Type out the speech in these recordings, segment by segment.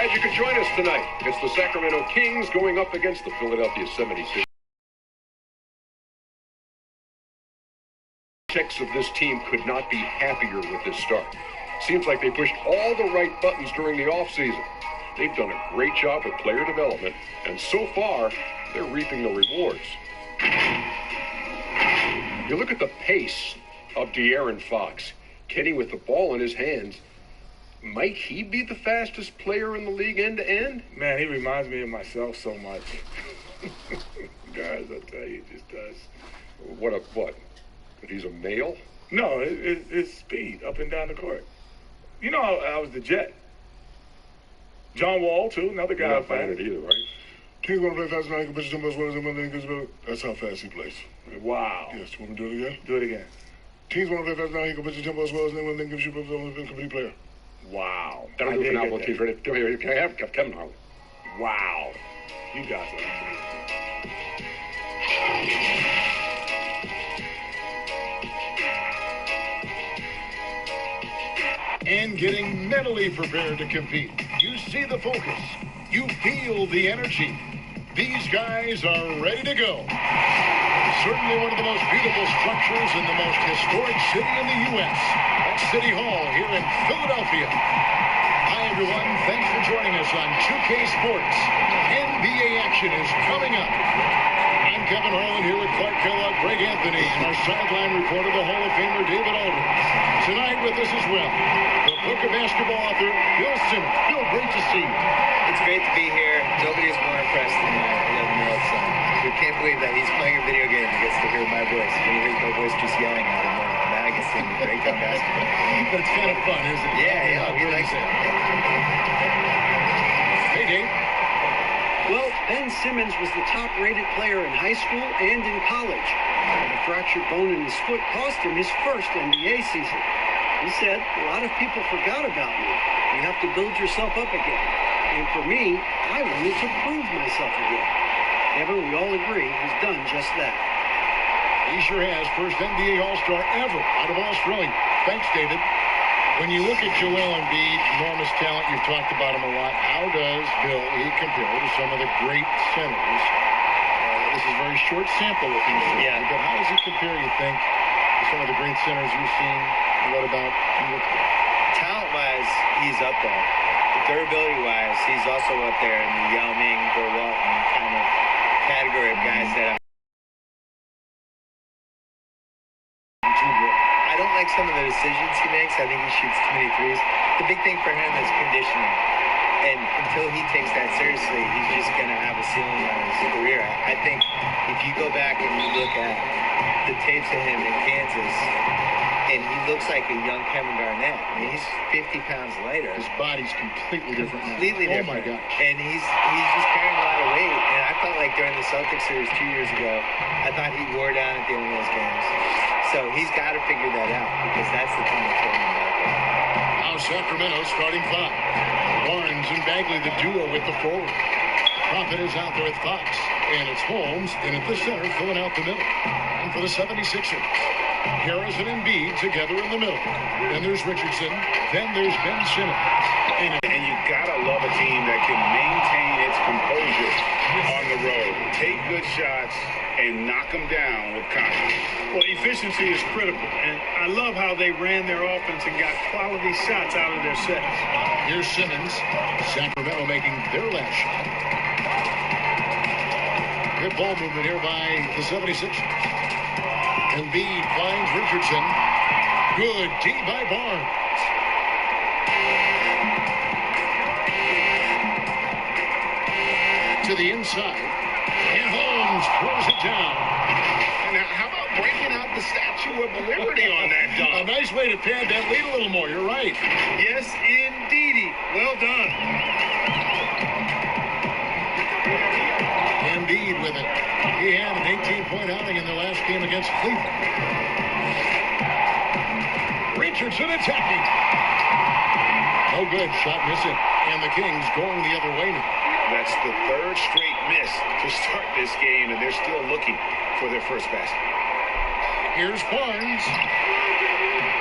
Glad you could join us tonight. It's the Sacramento Kings going up against the Philadelphia 76ers. Of this team could not be happier with this start. Seems like they pushed all the right buttons during the offseason. They've done a great job with player development, and so far, they're reaping the rewards. You look at the pace of De'Aaron Fox. Kenny with the ball in his hands. Might he be the fastest player in the league end to end? Man, he reminds me of myself so much. Guys, I tell you, he just does. What? That he's a male? No, it's speed up and down the court. You know, I was the Jet. John Wall, too, another guy. You're not finding it either, right? Kings want to play fast tonight. That's how fast he plays. Wow. Yes, want to do it again? Do it again. Kings want to play fast tonight. He can pitch the tempo as well as anyone gives you a complete player. Wow. That'll do for now. Keith, ready? Come here. Can I have Kevin now? Wow. You guys are unbelievable. And getting mentally prepared to compete. You see the focus. You feel the energy. These guys are ready to go. Certainly one of the most beautiful structures in the most historic city in the U.S. That's City Hall here in Philadelphia. Hi, everyone. Thanks for joining us on 2K Sports. NBA action is coming up. I'm Kevin Harlan here with Clark Kellogg, Greg Anthony, and our sideline reporter, the Hall of Famer David Aldridge. Tonight with us as well, the Book of Basketball author, Bill Simmons. Bill, great to see you. It's great to be here. Nobody is more impressed than my 11-year-old son. We can't believe that he's playing a video game and gets to hear my voice. When he hears my voice just yelling at him, now I can see him break down basketball. But it's kind of fun, isn't it? Yeah, he likes it. Hey, Dave. Well, Ben Simmons was the top-rated player in high school and in college. A fractured bone in his foot cost him his first NBA season. He said, "A lot of people forgot about me. You have to build yourself up again. And for me, I wanted to prove myself again." Kevin, we all agree he's done just that. He sure has. First NBA All-Star ever out of Australia. Thanks, David. When you look at Joel Embiid, enormous talent, you've talked about him a lot. How does Bill compare to some of the great centers? This is a very short sample looking at. Yeah. But how does he compare, you think, to some of the great centers you've seen and read about? Talent-wise, he's up there. Durability-wise, he's also up there in the Yao Ming, Bill Walton kind of category of guys that I don't like some of the decisions he makes. I think he shoots too many threes. The big thing for him is conditioning. And until he takes that seriously, he's just going to have a ceiling on his career. I think if you go back and you look at the tapes of him in Kansas, and he looks like a young Kevin Garnett. I mean, he's 50 pounds lighter. His body's completely different now. Completely different. Oh, my gosh. And he's just carrying a lot of weight. And I felt like during the Celtics series 2 years ago, I thought he wore down at the end of those games. So he's got to figure that out because that's the thing that's holding him back. Now Sacramento starting five. Barnes and Bagley, the duo with the forward. Prophet is out there with Fox. And it's Holmes in at the center, filling out the middle. And for the 76ers, Harris and Embiid together in the middle. Then there's Richardson. Then there's Ben Simmons. And you gotta love a team that can maintain its composure on the road. Take good shots and knock them down with confidence. Well, efficiency is critical, and I love how they ran their offense and got quality shots out of their sets. Here's Simmons. Sacramento making their last shot. Good ball movement here by the 76ers. Embiid finds Richardson. Good D by Barnes. To the inside. And Holmes throws it down. And now, how about breaking out the Statue of Liberty on that dunk? A nice way to pad that lead a little more. You're right. Yes, indeedy. Well done. Embiid with it. He had an 18-point outing in the last game against Cleveland. Richardson attacking. No good. Shot missing. And the Kings going the other way now. That's the third straight miss to start this game, and they're still looking for their first basket. Here's Barnes.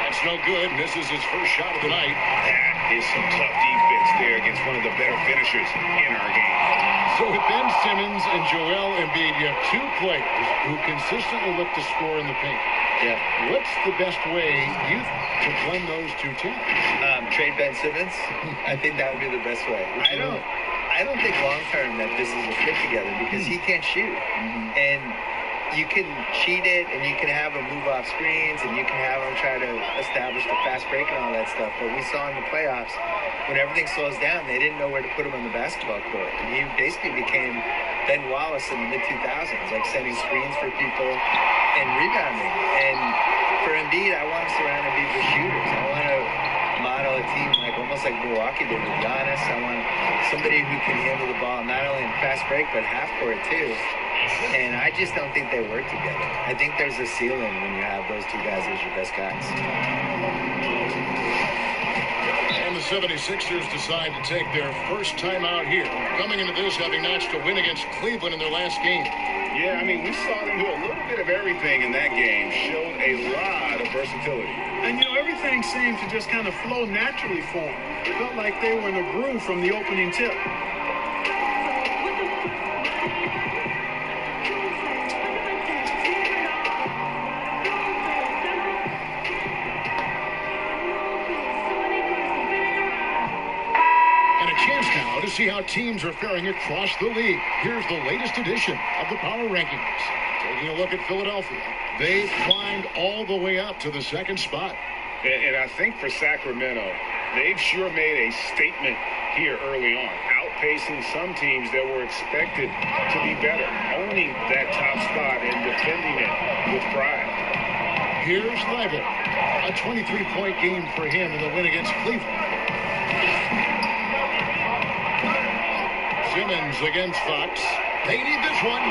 That's no good. Misses his first shot of the night. That is some tough defense there against one of the better finishers in our game. So with Ben Simmons and Joel Embiid, you have two players who consistently look to score in the paint. Yeah. What's the best way to blend those two teams? Trade Ben Simmons. I think that would be the best way. I don't think long term that this is a fit together because he can't shoot. And you can cheat it and you can have him move off screens and you can have him try to establish the fast break and all that stuff. But we saw in the playoffs, when everything slows down, they didn't know where to put him on the basketball court. And he basically became Ben Wallace in the mid-2000s, like setting screens for people and rebounding. And for Embiid, I want to surround Embiid with shooters. I want to model a team almost like Milwaukee did with Giannis. I want somebody who can handle the ball not only in fast break but half court too. And I just don't think they work together. I think there's a ceiling when you have those two guys as your best guys. And the 76ers decide to take their first time out here, coming into this having notched a win against Cleveland in their last game. Yeah, I mean, we saw them do a little bit of everything in that game. Showed a lot of versatility. And, everything seemed to just kind of flow naturally for them. It felt like they were in a groove from the opening tip. To see how teams are faring across the league. Here's the latest edition of the Power Rankings. Taking a look at Philadelphia. They've climbed all the way up to the second spot. And I think for Sacramento, they've sure made a statement here early on, outpacing some teams that were expected to be better, owning that top spot and defending it with pride. Here's Thibault. A 23-point game for him in the win against Cleveland. Simmons against Fox. They need this one.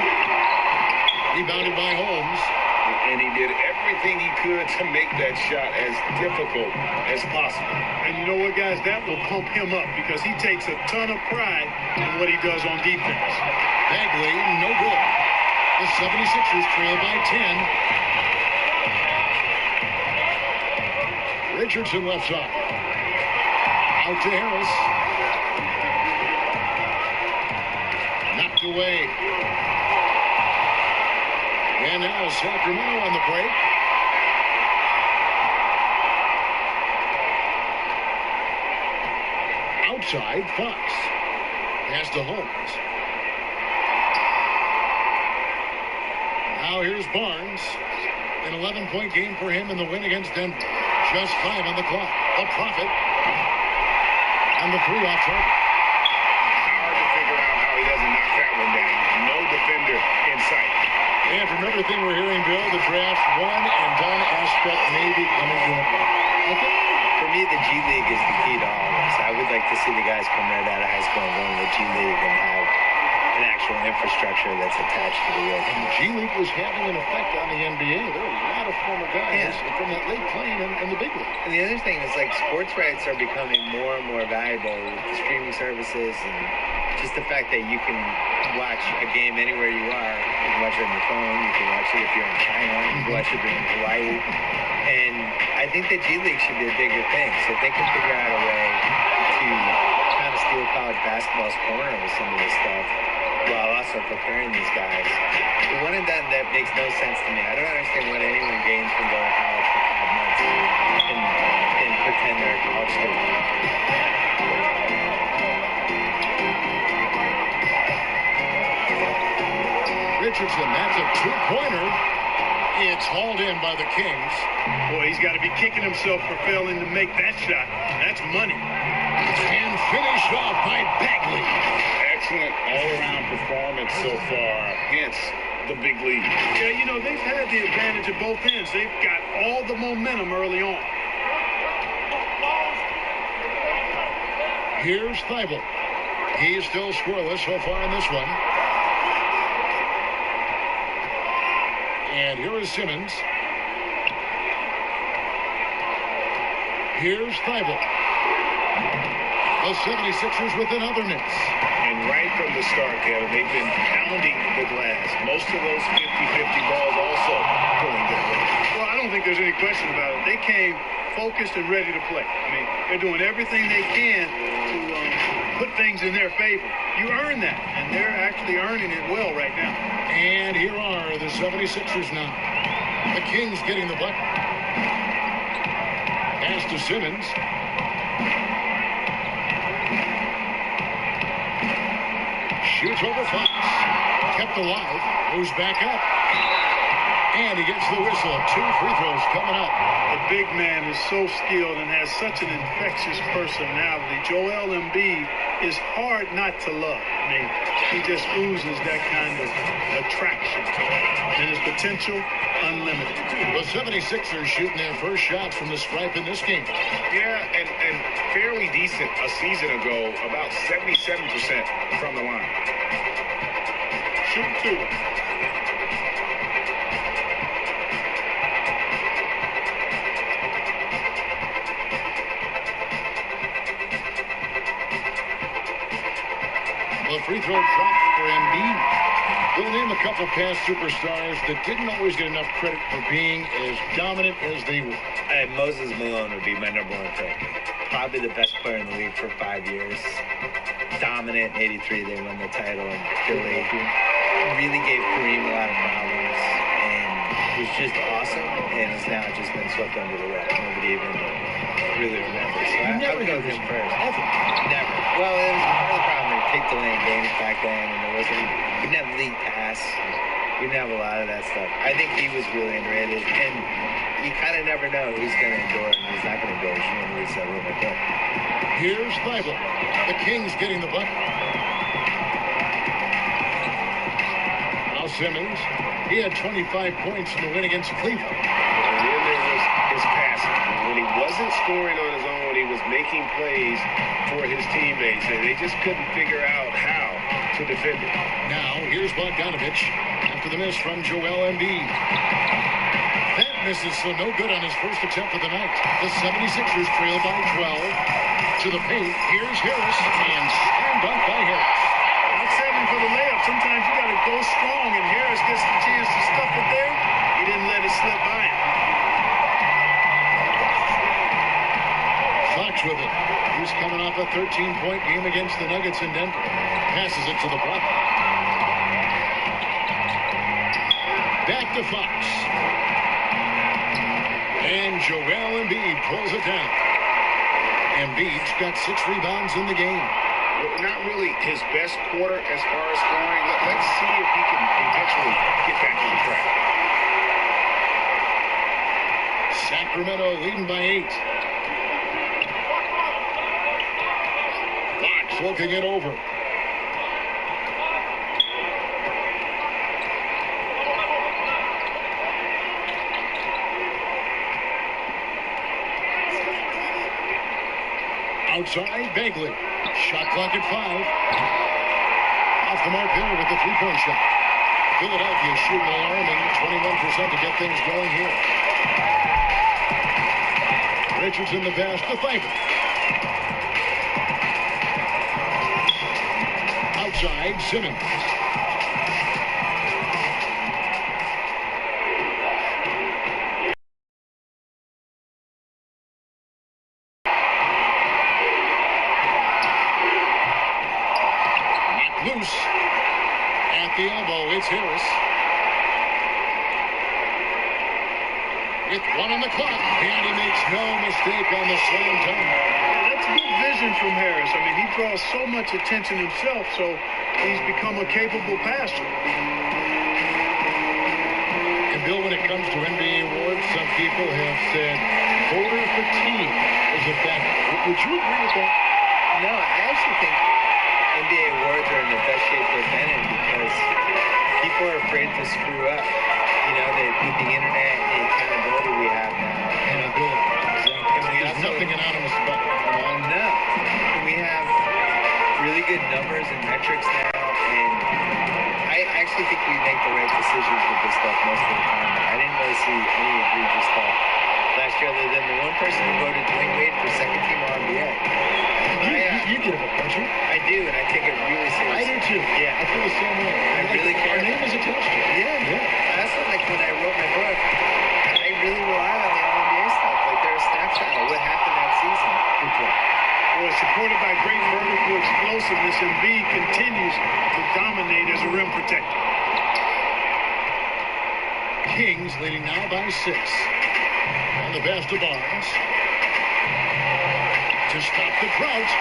Rebounded by Holmes. And he did everything he could to make that shot as difficult as possible. And you know what, guys? That will pump him up because he takes a ton of pride in what he does on defense. Bagley, no good. The 76ers trail by 10. Richardson left side. Out to Harris. Knocked away. And now Sacramento on the break. Outside, Fox. Pass to Holmes. Now here's Barnes. An 11-point game for him in the win against Denver. Just 5 on the clock. A profit. And the 3 off target. Hard to figure out how he doesn't knock that one down. No defender in sight. And from everything we're hearing, Bill, the draft one-and-done aspect may be coming to an end. Okay. For me, the G League is the key to all this. I would like to see the guys come right out of high school and go to the G League and have an actual infrastructure that's attached to the league. And the G League was having an effect on the NBA. There were a lot of former guys from that league playing in the big league. And the other thing is, sports rights are becoming more and more valuable with the streaming services and just the fact that you can watch a game anywhere you are. You can watch it on your phone. You can watch it if you're in China. You can watch it if you're in Hawaii. And I think the G League should be a bigger thing. So if they can figure out a way to kind of steal college basketball's corner with some of this stuff while also preparing these guys. The one and done, that makes no sense to me. I don't understand when anyone games can go to college for 5 months and pretend they're a college student. Richardson, that's a two-pointer. It's hauled in by the Kings. Boy, he's got to be kicking himself for failing to make that shot. That's money. And finished off by Bagley. Excellent all-around performance so far, hence the big lead. Yeah, they've had the advantage at both ends. They've got all the momentum early on. Here's Thibault. He is still scoreless so far in this one. And here is Simmons. Here's Thibault. The 76ers with another miss. And right from the start, Kevin, they've been pounding the glass. Most of those 50-50 balls also going their way. Well, I don't don't think there's any question about it. They came focused and ready to play. I mean, they're doing everything they can to put things in their favor. You earn that, and they're actually earning it well right now. And here are the 76ers now. The Kings getting the button. Pass to Simmons. Shoots over Fox. Kept alive. Moves back up. And he gets the whistle. 2 free throws coming up. The big man is so skilled and has such an infectious personality. Joel Embiid is hard not to love. I mean, he just oozes that kind of attraction. And his potential, unlimited. The 76ers shooting their first shots from the stripe in this game. Yeah, and fairly decent a season ago, about 77% from the line. Shoot 2. The free throw dropped for Embiid. We'll name a couple past superstars that didn't always get enough credit for being as dominant as they were. Moses Malone would be my number 1 pick. Probably the best player in the league for 5 years. Dominant. In '83, they won the title in Philly. Really gave Kareem a lot of problems, and was just awesome. And has now just been swept under the rug. Nobody even really remembers. So I would go with him first. Never. Well, it was part of the problem. They picked the lane games back then, and we didn't have league pass. We didn't have a lot of that stuff. I think he was really underrated, and you kind of never know who's going to endure and who's not going to endure. You want to reach that room like that. Here's Thibault. The Kings getting the bucket. Now Simmons. He had 25 points in the win against Cleveland. And then there was his passing. When he wasn't scoring on his own, he was making plays for his teammates, and they just couldn't figure out how to defend it. Now, here's Bogdanovich after the miss from Joel Embiid. That misses, so no good on his first attempt of the night. The 76ers trail by 12 to the paint. Here's Harris, and slam dunk by Harris. Not 7 for the layup. Sometimes you got to go strong, and Harris gets the chance to stuff it there. He didn't let it slip by him. Fox with it. He's coming off a 13-point game against the Nuggets in Denver. Passes it to the block. Back to Fox. And Joel Embiid pulls it down. Embiid's got 6 rebounds in the game. Not really his best quarter as far as scoring. Let's see if he can eventually get back on track. Sacramento leading by 8. Fox looking it over. Outside, Bagley. Shot clock at 5. Off the mark there with the 3-point shot. Philadelphia shooting alarming 21% to get things going here. Richardson the pass to Thybulle. Outside, Simmons. Loose. At the elbow, it's Harris. With 1 on the clock, and he makes no mistake on the slam dunk. That's good vision from Harris. I mean, he draws so much attention himself, so he's become a capable passer. And Bill, when it comes to NBA awards, some people have said voter fatigue is a factor. Would you agree with that? No, I actually think NBA awards are in the best shape they've been in because people are afraid to screw up. You know, with the internet and the accountability we have now. Accountability. And we There's also, nothing anonymous about it. no. And we have really good numbers and metrics now, and I actually think we make the right decisions with this stuff most of the time. I didn't really see any egregious stuff last year other than the one person who voted Dwayne Wade for second team All-NBA. You get it, don't you? I do, and I take it really seriously. I do too. Yeah. I feel the same way. I really care. Our name is attached to it. Yeah. I also, like, when I wrote my book, I really relied Well, supported by great vertical explosiveness, Embiid continues to dominate as a rim protector. Kings leading now by 6. On the pass to Barnes. To stop the drought.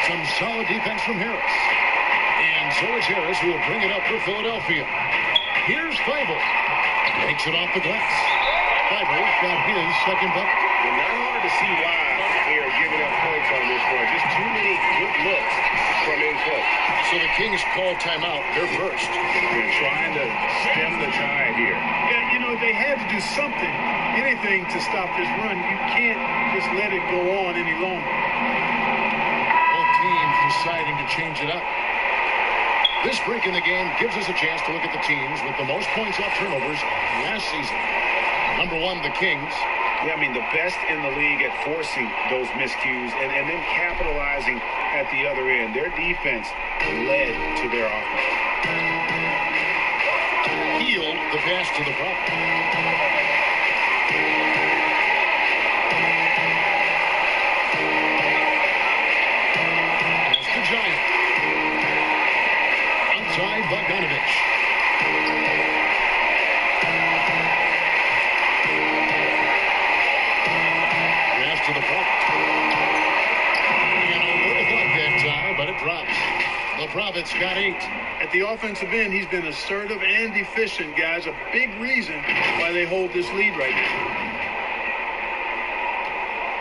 Some solid defense from Harris. And so it's Harris who will bring it up for Philadelphia. Here's Thibault. Takes it off the glass. Thibault got his second bucket. Well, not hard to see why they are giving up points on this one. Just too many good looks from in close. So the Kings call timeout. They're first. They're trying to stem the tide here. Yeah, they had to do something, anything to stop this run. You can't just let it go on any longer. Both teams deciding to change it up. This break in the game gives us a chance to look at the teams with the most points off turnovers last season. Number 1, the Kings. Yeah, the best in the league at forcing those miscues and then capitalizing at the other end. Their defense led to their offense. Healed the pass to the front. That's the Giant. Outside Bogdanovich. Pass to the front. And over the block that time, but it drops. LeBron's got 8. At the offensive end, he's been assertive and efficient, guys. A big reason why they hold this lead right now.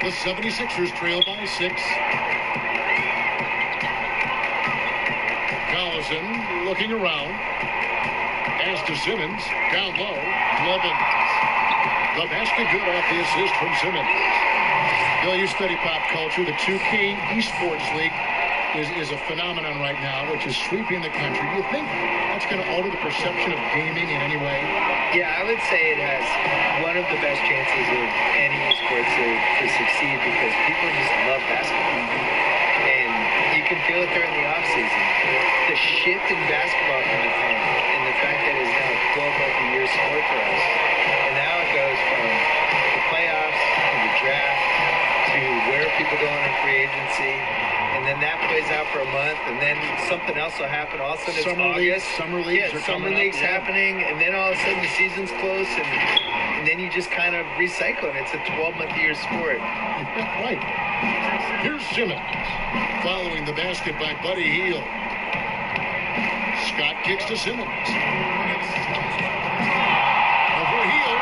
The 76ers trail by 6. Collison looking around. Pass to Simmons. Down low. Levin. The basket good off the assist from Simmons. Bill, you study pop culture. The 2K Esports League is a phenomenon right now, which is sweeping the country. Do you think that's going to alter the perception of gaming in any way? Yeah, I would say it has one of the best chances of any esports league to succeed because people just love basketball. And you can feel it during the offseason. The shift in basketball from the time and the fact that it's now a 12-month-a-year sport for us. And now it goes from the playoffs to the draft to where people go on free agency. And then that plays out for a month, and then something else will happen. All of a sudden, it's August. Summer leagues are summer coming leagues up, happening, and then all of a sudden the season's close, and then you just kind of recycle, and it's a 12-month-a-year sport. Right. Here's Simmons following the basket by Buddy Hield. Scott kicks to Simmons. Over Hield.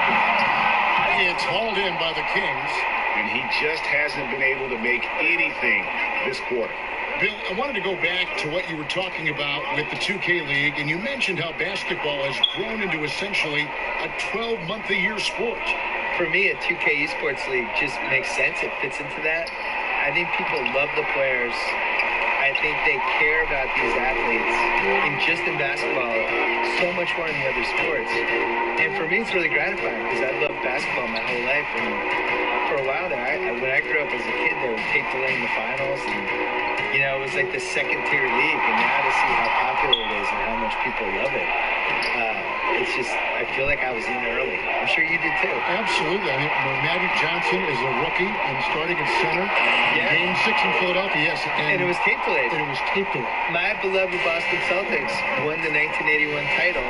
It's hauled in by the Kings. And he just hasn't been able to make anything this quarter. Bill, I wanted to go back to what you were talking about with the 2K League, and you mentioned how basketball has grown into essentially a 12-month-a-year sport. For me, a 2K Esports League just makes sense. It fits into that. I think people love the players. I think they care about these athletes, and just in basketball, so much more in the other sports. And for me, it's really gratifying because I loved basketball my whole life. And for a while there, when I grew up as a kid, they would tape delay in the finals, and it was like the second-tier league. And now to see how popular it is and how much people love it, it's just, I feel like I was in early. I'm sure you did too. Absolutely. I mean, when Magic Johnson is a rookie and starting at center, Game 6 in Philadelphia, yes. And it was tape delayed. My beloved Boston Celtics won the 1981 title,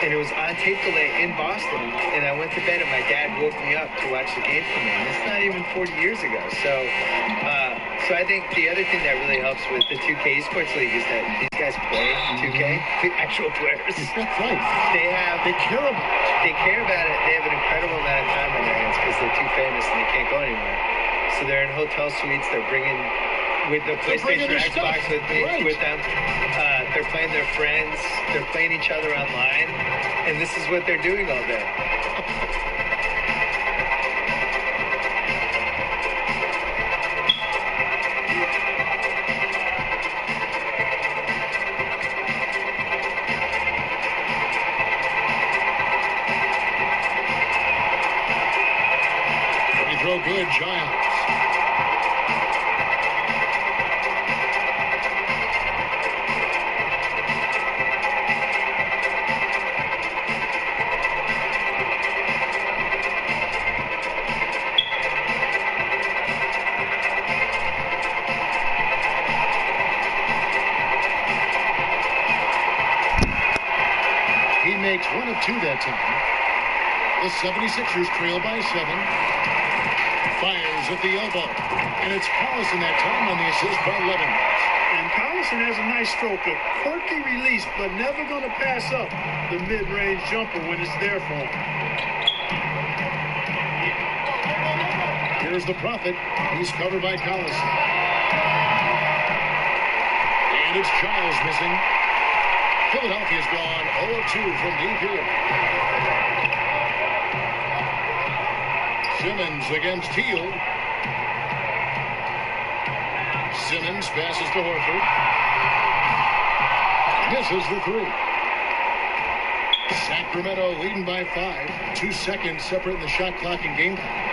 and it was on tape delay in Boston. And I went to bed, and my dad woke me up to watch the game for me. And it's not even 40 years ago. So I think the other thing that really helps with the 2K Esports League is that these guys play 2K, the actual players. That's right. They care about it. They care about it. They have an incredible amount of time on their hands because they're too famous and they can't go anywhere. So they're in hotel suites. They're bringing with the PlayStation or Xbox with them. They're playing their friends. They're playing each other online. And this is what they're doing all day. Throw good, Giants. makes 1 of 2 that time. The 76ers trail by 7. Fires at the elbow. And it's Collison that time on the assist by Levin. And Collison has a nice stroke, a quirky release, but never going to pass up the mid-range jumper when it's there for him. Here's the Prophet. He's covered by Collison. And it's Giles missing. Philadelphia's gone 0 of 2 from deep here. Simmons against Teal. Simmons passes to Horford. Misses the 3. Sacramento leading by 5. 2 seconds separating the shot clock and game time.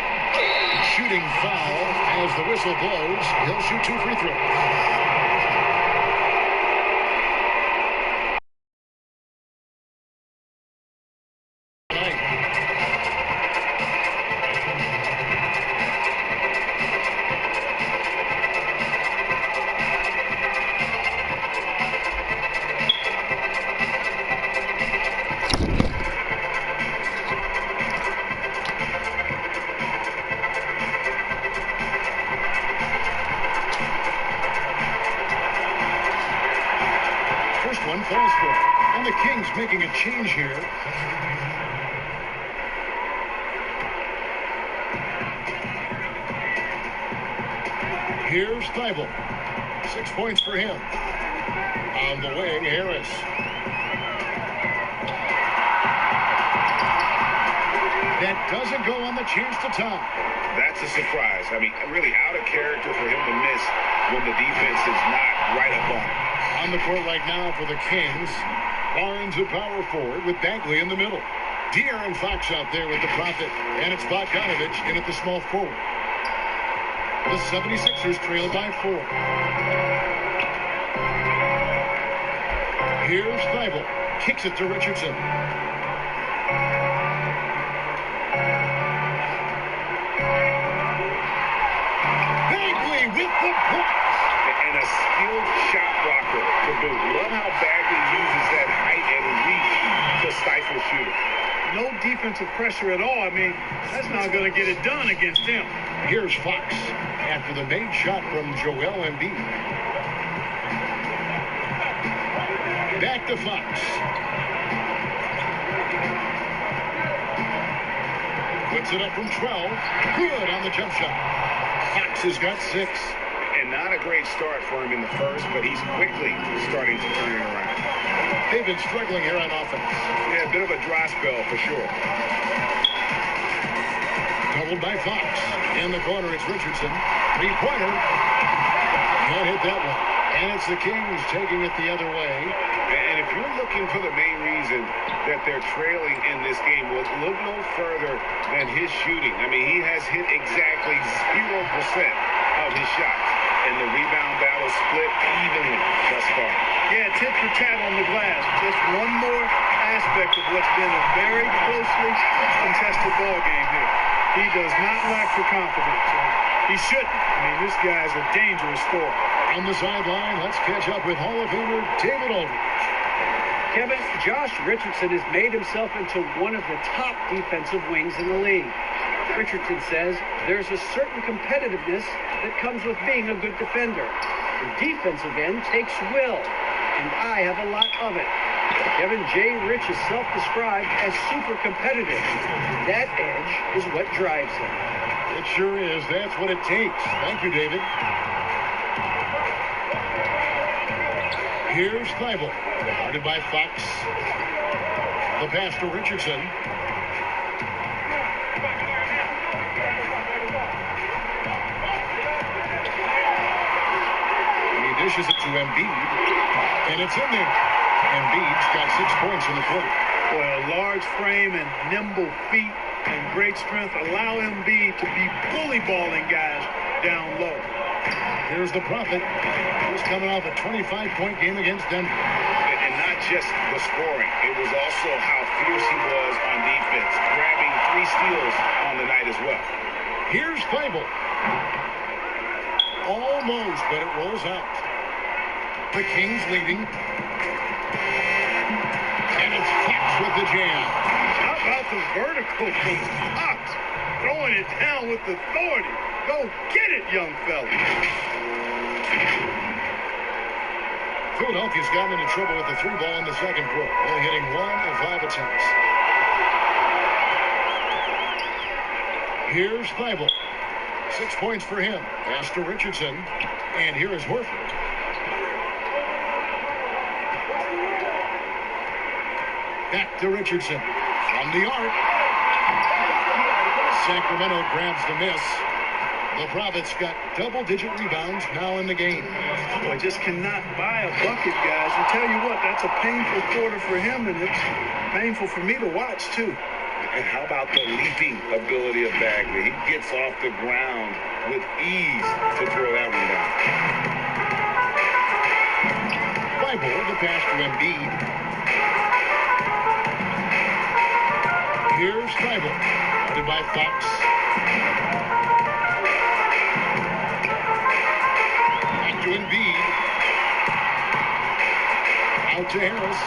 Shooting foul as the whistle blows. He'll shoot 2 free throws. And the Kings making a change here. Here's Thibault. 6 points for him. On the wing, Harris. That doesn't go on the chance to tie. That's a surprise. I mean, really out of character for him to miss when the defense is not right up on him. On the court right now for the Kings, Barnes at power forward with Bagley in the middle. De'Aaron Fox out there with the Prophet, and it's Bogdanovich in at the small forward. The 76ers trail by 4. Here's Thibault. Kicks it to Richardson. Bagley with the block. And a skilled shot blocker to boot. Love how Bagley uses that height and reach to stifle shooting. No defensive pressure at all. I mean, that's not going to get it done against him. Here's Fox after the made shot from Joel Embiid. Back to Fox. Puts it up from 12. Good on the jump shot. Fox has got 6. And not a great start for him in the first, but he's quickly starting to turn it around. They've been struggling here on offense. Yeah, a bit of a dry spell for sure. Doubled by Fox. In the corner, it's Richardson. 3-pointer. Can't hit that one. And it's the Kings taking it the other way. And if you're looking for the main reason that they're trailing in this game, look no further than his shooting. I mean, he has hit exactly 0% of his shots. And the rebound battle split evenly thus far. Yeah, tit for tat on the glass. Just one more aspect of what's been a very closely contested ball game here. He does not lack the confidence. He shouldn't. I mean, this guy's a dangerous scorer. On the sideline, let's catch up with Hall of Famer David Aldridge. Kevin, Josh Richardson has made himself into one of the top defensive wings in the league. Richardson says there's a certain competitiveness that comes with being a good defender. The defensive end takes will, and I have a lot of it. Kevin J. Rich is self-described as super competitive. That edge is what drives him. It sure is. That's what it takes. Thank you, David. Here's Thibault. Guarded by Fox. The pass to Richardson. Dishes it to Embiid, and it's in there. Embiid's got 6 points in the quarter. Well, a large frame and nimble feet and great strength allow Embiid to be bully balling guys down low. Here's the Prophet. He's coming off a 25-point game against Denver. And not just the scoring. It was also how fierce he was on defense, grabbing 3 steals on the night as well. Here's Thibault. Almost, but it rolls out. The Kings leading. And it's Fox with the jam. How about the vertical from Fox? Throwing it down with authority. Go get it, young fella. Philadelphia's gotten into trouble with the 3 ball in the second quarter, only hitting 1 of 5 attempts. Here's Thibault. 6 points for him. Pass to Richardson. And here is Horford. Back to Richardson. From the arc. Sacramento grabs the miss. The Prophets got double-digit rebounds now in the game. I just cannot buy a bucket, guys. I tell you what, that's a painful quarter for him, and it's painful for me to watch, too. And how about the leaping ability of Bagley? He gets off the ground with ease to throw that one down. Thibault, the pass to Embiid. Here's Thibault, guarded by Fox. Back to Embiid. Out to Harris.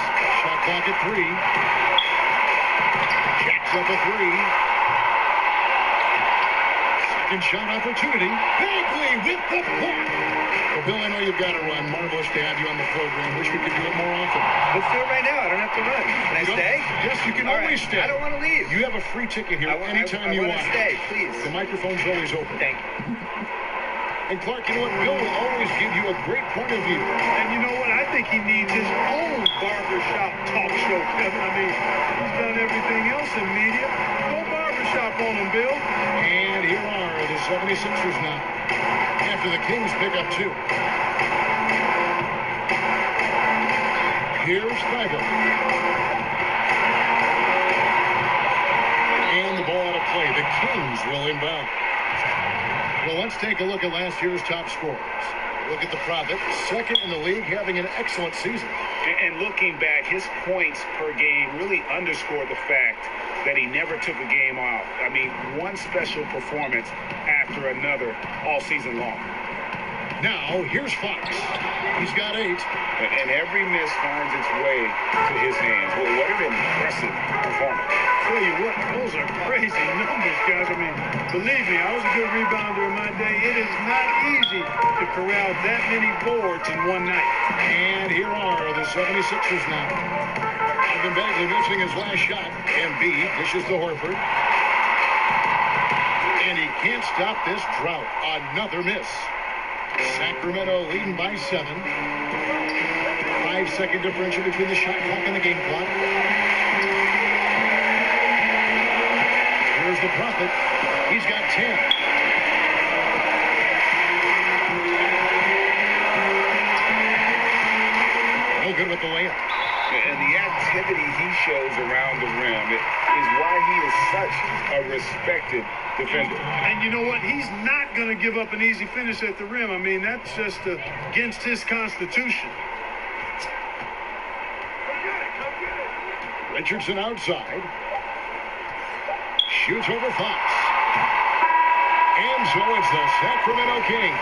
Shot clock at 3. Jacks up a 3. Second shot opportunity. Bagley with the block. Well, Bill, I know you've got to run. Marvelous to have you on the program. Wish we could do it more often. Let's do it right now. I don't have to run. Can I stay? Yes, you can All always right. stay. I don't want to leave. You have a free ticket here anytime you want. I want to stay, please. The microphone's always open. Thank you. And Clark, you know what? Bill will always give you a great point of view. And you know what? I think he needs his own barbershop talk show, Kevin. I mean, he's done everything else in media. Go barbershop on him, Bill. And here are the 76ers now. After the Kings pick up 2. Here's Thibault. And the ball out of play. The Kings will inbound. Well, let's take a look at last year's top scorers. Look at the Prophets, second in the league, having an excellent season. And looking back, his points per game really underscored the fact that he never took a game off. I mean, one special performance after another all season long. Now, here's Fox. He's got 8. And every miss finds its way to his hands. Well, what an impressive performance. Tell you what, those are crazy numbers, guys. I mean, believe me, I was a good rebounder in my day. It is not easy to corral that many boards in one night. And here are the 76ers now. Evan Bagley missing his last shot. Embiid dishes to Horford. And he can't stop this drought. Another miss. Sacramento leading by 7. 5-second differential between the shot clock and the game clock. Here's the Prophet. He's got 10. No good with the layup. And the activity he shows around the rim is why he is such a respected defender. And you know what? He's not going to give up an easy finish at the rim. I mean, that's just against his constitution. Richardson outside. Shoots over Fox. And so it's the Sacramento Kings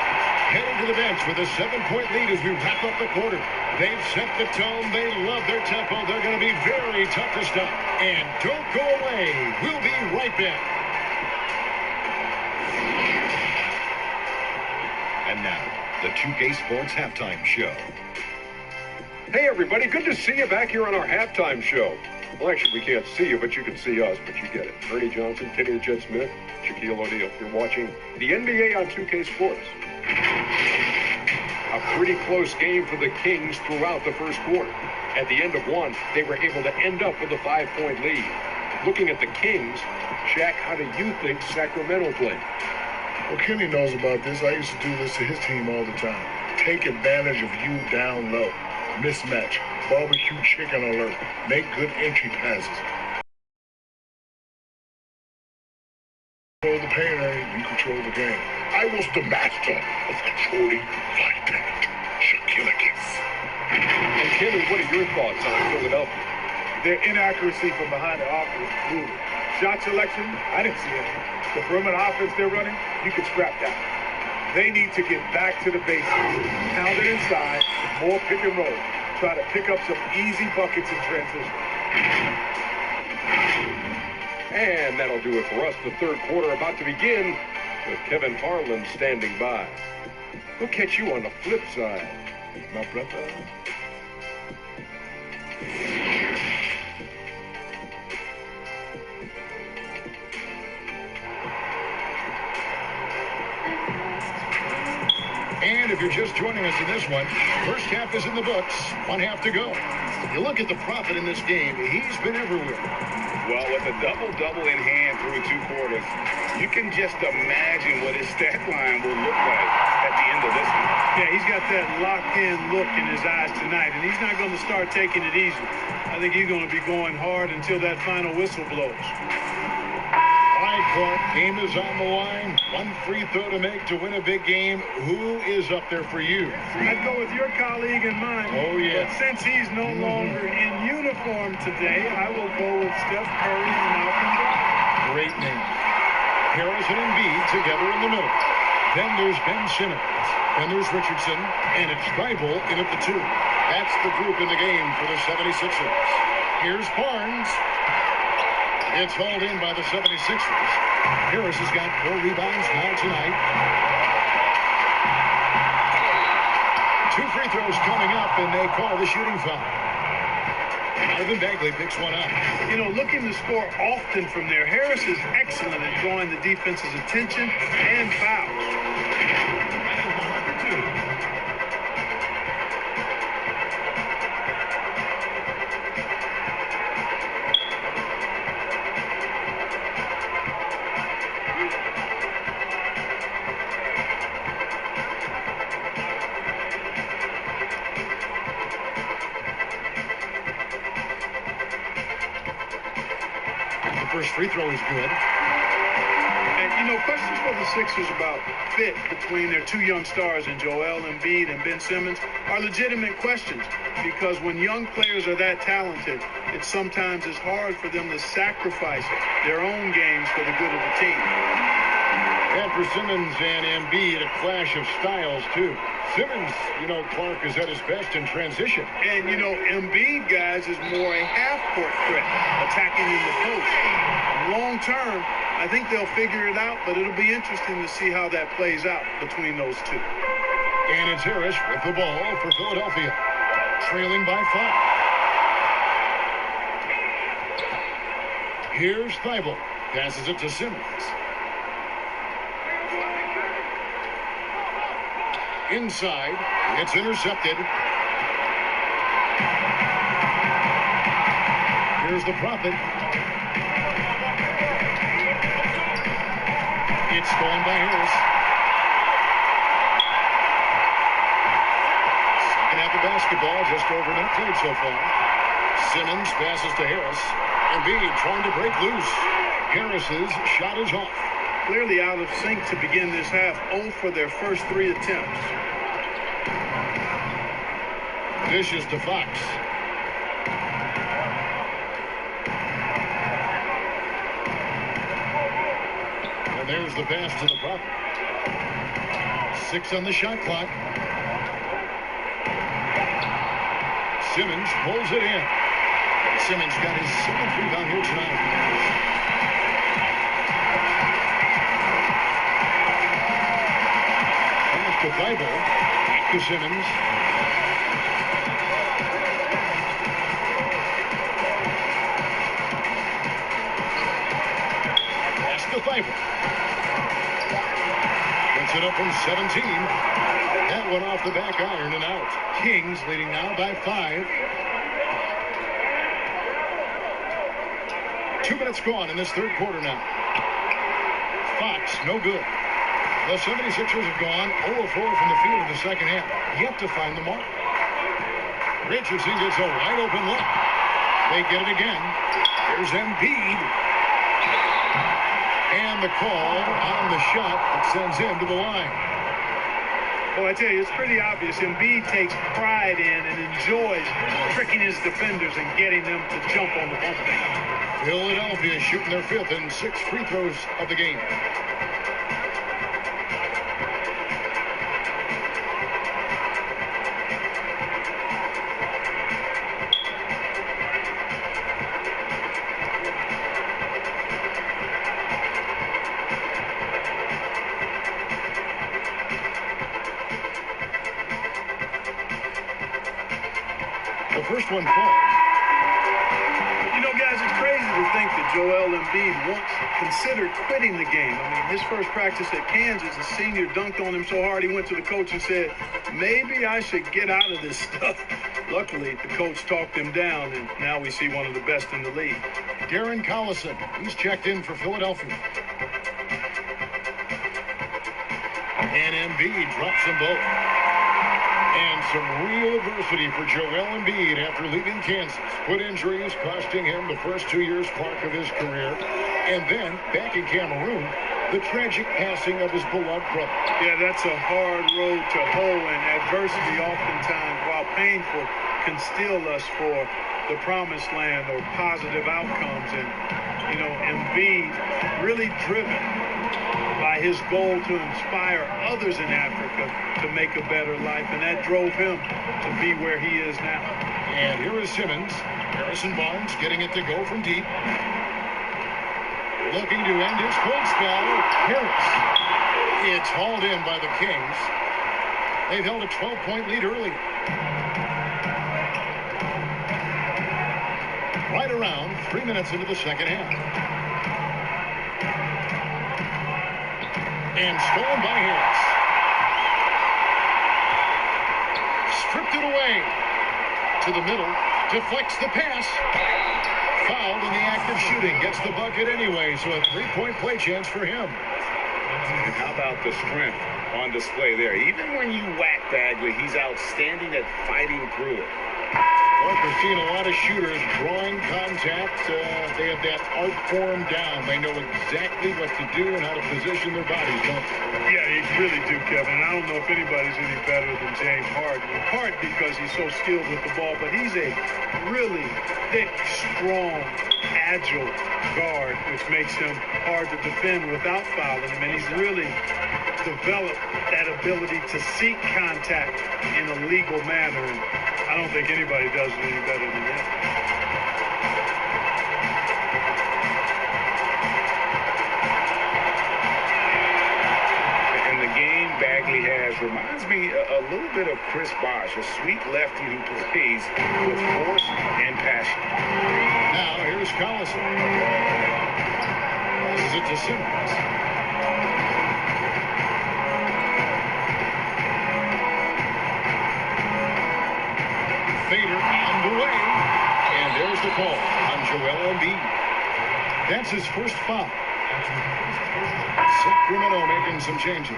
heading to the bench with a 7-point lead as we wrap up the quarter. They've set the tone. They love their tempo. They're going to be very tough to stop. And don't go away. We'll be right back. And now, the 2K Sports Halftime Show. Hey, everybody. Good to see you back here on our halftime show. Well, actually, we can't see you, but you can see us, but you get it. Ernie Johnson, Kenny the Jet Smith, Shaquille O'Neal. You're watching the NBA on 2K Sports. A pretty close game for the Kings throughout the first quarter. At the end of one, they were able to end up with a 5-point lead. Looking at the Kings, Shaq, how do you think Sacramento played? Well, Kenny knows about this. I used to do this to his team all the time. Take advantage of you down low. Mismatch. Barbecue chicken alert. Make good entry passes. Control the paint, and you control the game. I was the master of controlling vibrant Shaquille. And Kenny, what are your thoughts on Philadelphia? Their inaccuracy from behind the arc was brutal. Shot selection, I didn't see it. The perimeter offense they're running, you can scrap that. They need to get back to the basics. Pound it inside, more pick and roll. Try to pick up some easy buckets in transition. And that'll do it for us. The third quarter about to begin with Kevin Harlan standing by. We'll catch you on the flip side, my brother. And if you're just joining us in this one, first half is in the books. 1 half to go. You look at the prophet in this game, he's been everywhere. Well, with a double-double in hand through 2 quarters, you can just imagine what his stat line will look like at the end of this one. Yeah, he's got that locked-in look in his eyes tonight, and he's not going to start taking it easy. I think he's going to be going hard until that final whistle blows. All right, Clark, game is on the line. 1 free throw to make to win a big game. Who is up there for you? I'd go with your colleague and mine. Oh, yeah. But since he's no longer in uniform today, I will go with Steph Curry and Malcolm Brogdon. Great name. Harrison and Embiid together in the middle. Then there's Ben Simmons. Then there's Richardson. And it's Thibault in at the 2. That's the group in the game for the 76ers. Here's Barnes. It's hauled in by the 76ers. Harris has got 4 rebounds now tonight. 2 free throws coming up, and they call the shooting foul. Ivan Bagley picks one up. You know, looking to score often from there, Harris is excellent at drawing the defense's attention and fouls. First free throw is good. And, you know, questions for the Sixers about fit between their 2 young stars in Joel Embiid and Ben Simmons are legitimate questions, because when young players are that talented, it sometimes is hard for them to sacrifice their own games for the good of the team. And for Simmons and Embiid, a clash of styles, too. Simmons, you know, Clark is at his best in transition. And, you know, Embiid, guys, is more a half-court threat, attacking in the post. Long term, I think they'll figure it out, but it'll be interesting to see how that plays out between those 2. And it's Harris with the ball for Philadelphia, trailing by 5. Here's Thibault, passes it to Simmons. Inside, it's intercepted. Here's the prophet. It's stolen by Harris. Second half of basketball, just over a minute played so far. Simmons passes to Harris. Embiid trying to break loose. Harris's shot is off. Clearly out of sync to begin this half, 0 for their first 3 attempts. Dishes to Fox. And there's the pass to the prophet. 6 on the shot clock. Simmons pulls it in. Simmons got his 7th rebound here tonight. To Thibault, back to Simmons. Pass to Thibault. Puts it up from 17. That one off the back iron and out. Kings leading now by 5. 2 minutes gone in this third quarter now. Fox, no good. The 76ers have gone 0-4 from the field in the second half. Yet to find the mark. Richardson gets a wide open look. They get it again. There's Embiid. And the call on the shot that sends him to the line. Well, I tell you, it's pretty obvious. Embiid takes pride in and enjoys tricking his defenders and getting them to jump on the bump. Philadelphia shooting their 5th and 6th free throws of the game. first one called. You know, guys, it's crazy to think that Joel Embiid once considered quitting the game. I mean, his first practice at Kansas, a senior dunked on him so hard he went to the coach and said, maybe I should get out of this stuff. Luckily, the coach talked him down, and now we see one of the best in the league. Darren Collison, he's checked in for Philadelphia. And Embiid drops them both. And some real adversity for Joel Embiid after leaving Kansas. Foot injuries costing him the first 2 years mark of his career. And then, back in Cameroon, the tragic passing of his beloved brother. Yeah, that's a hard road to hoe, and adversity oftentimes, while painful, can steal us for the promised land or positive outcomes. And, you know, Embiid really driven by his goal to inspire others in Africa to make a better life, and that drove him to be where he is now. And here is Simmons. Harrison Barnes getting it to go from deep. Looking to end his cold spell. Harris. It's hauled in by the Kings. They've held a 12-point lead earlier. Right around 3 minutes into the second half. And stolen by Harris. Stripped it away. To the middle. Deflects the pass. Fouled in the act of shooting. Gets the bucket anyway, so a three-point play chance for him. And how about the strength on display there? Even when you whack Bagley, he's outstanding at fighting through it. Well, we're seeing a lot of shooters drawing contact. They have that art form down. They know exactly what to do and how to position their bodies, don't they? Yeah, they really do, Kevin. And I don't know if anybody's any better than James Harden, in part because he's so skilled with the ball, but he's a really thick, strong, agile guard, which makes him hard to defend without fouling him. And he's really developed that ability to seek contact in a legal manner. And I don't think anybody does it any better than that. And the game Bagley has reminds me a little bit of Chris Bosh, a sweet lefty who plays with force and passion. Now, here's Collison. This is it to Simmons. Fader underway. And there's the call on Joel Embiid. That's his first foul. Sacramento making some changes.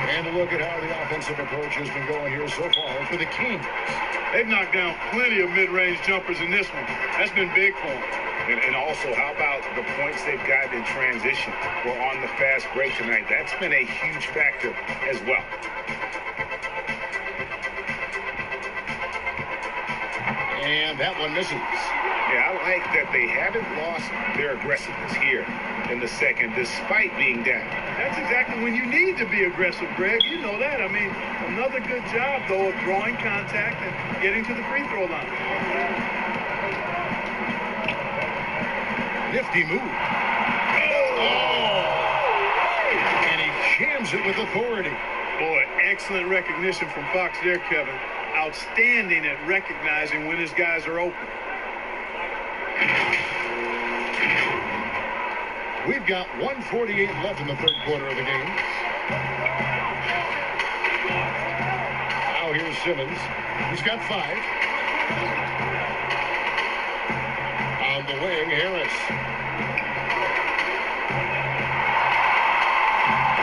And a look at how the offensive approach has been going here so far for the Kings. They've knocked down plenty of mid-range jumpers in this one. That's been big for them. And also, how about the points they've gotten in transition or on the fast break tonight? That's been a huge factor as well. And that one misses. Yeah, I like that they haven't lost their aggressiveness here in the second, despite being down. That's exactly when you need to be aggressive, Greg. You know that. I mean, another good job, though, of drawing contact and getting to the free throw line. Nifty move. Oh! And he jams it with authority. Boy, excellent recognition from Fox there, Kevin. Outstanding at recognizing when his guys are open. We've got 1:48 left in the third quarter of the game. Now here's Simmons. He's got 5. On the wing, Harris.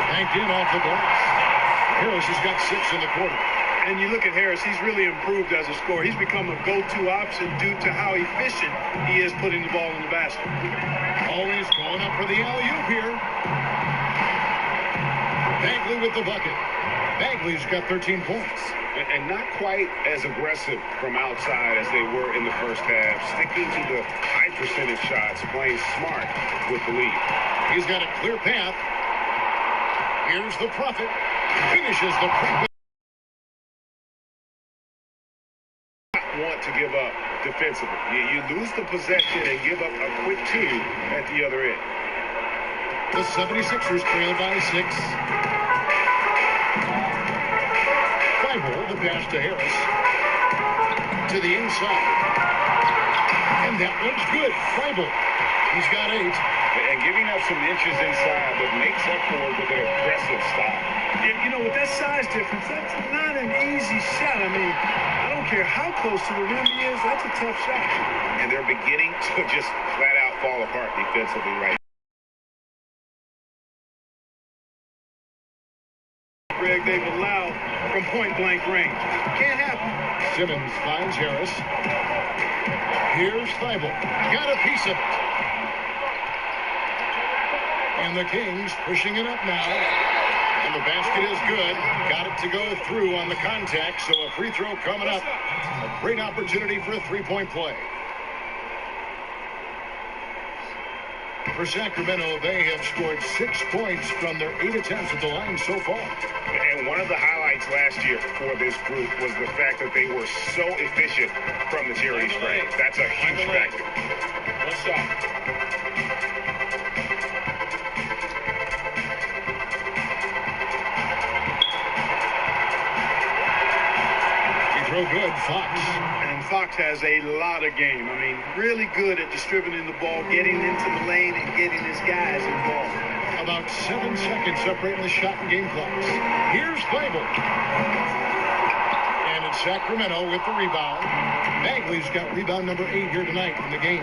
Banked in off the glass. Harris has got 6 in the quarter. And you look at Harris, he's really improved as a scorer. He's become a go-to option due to how efficient he is putting the ball in the basket. Always going up for the alley-oop here. Bagley with the bucket. Bagley's got 13 points. And not quite as aggressive from outside as they were in the first half. Sticking to the high percentage shots, playing smart with the lead. He's got a clear path. Here's the Prophet. Finishes the Prophet. Want to give up defensively. You lose the possession and give up a quick 2 at the other end. The 76ers trail by 6. 5-hole, the pass to Harris. to the inside. And that one's good. Feibel. He's got 8. And giving up some inches inside, but makes up for it with an aggressive style. Yeah, you know, with that size difference, that's not an easy shot. I mean, I don't care how close to the rim he is, that's a tough shot. And they're beginning to just flat out fall apart defensively right now. Greg, they've allowed from point-blank range. Can't happen. Simmons finds Harris. Here's Feibel. Got a piece of it. And the Kings pushing it up now. And the basket is good. Got it to go through on the contact, so a free throw coming up. A great opportunity for a three-point play. For Sacramento, they have scored 6 points from their 8 attempts at the line so far. And one of the highlights last year for this group was the fact that they were so efficient from the charity stripe. That's a huge factor. What's up? Throw good, Fox. And Fox has a lot of game. I mean, really good at distributing the ball, getting into the lane, and getting his guys involved. About 7 seconds separating the shot and game clocks. Here's Feibel. And it's Sacramento with the rebound. Bagley's got rebound number 8 here tonight in the game.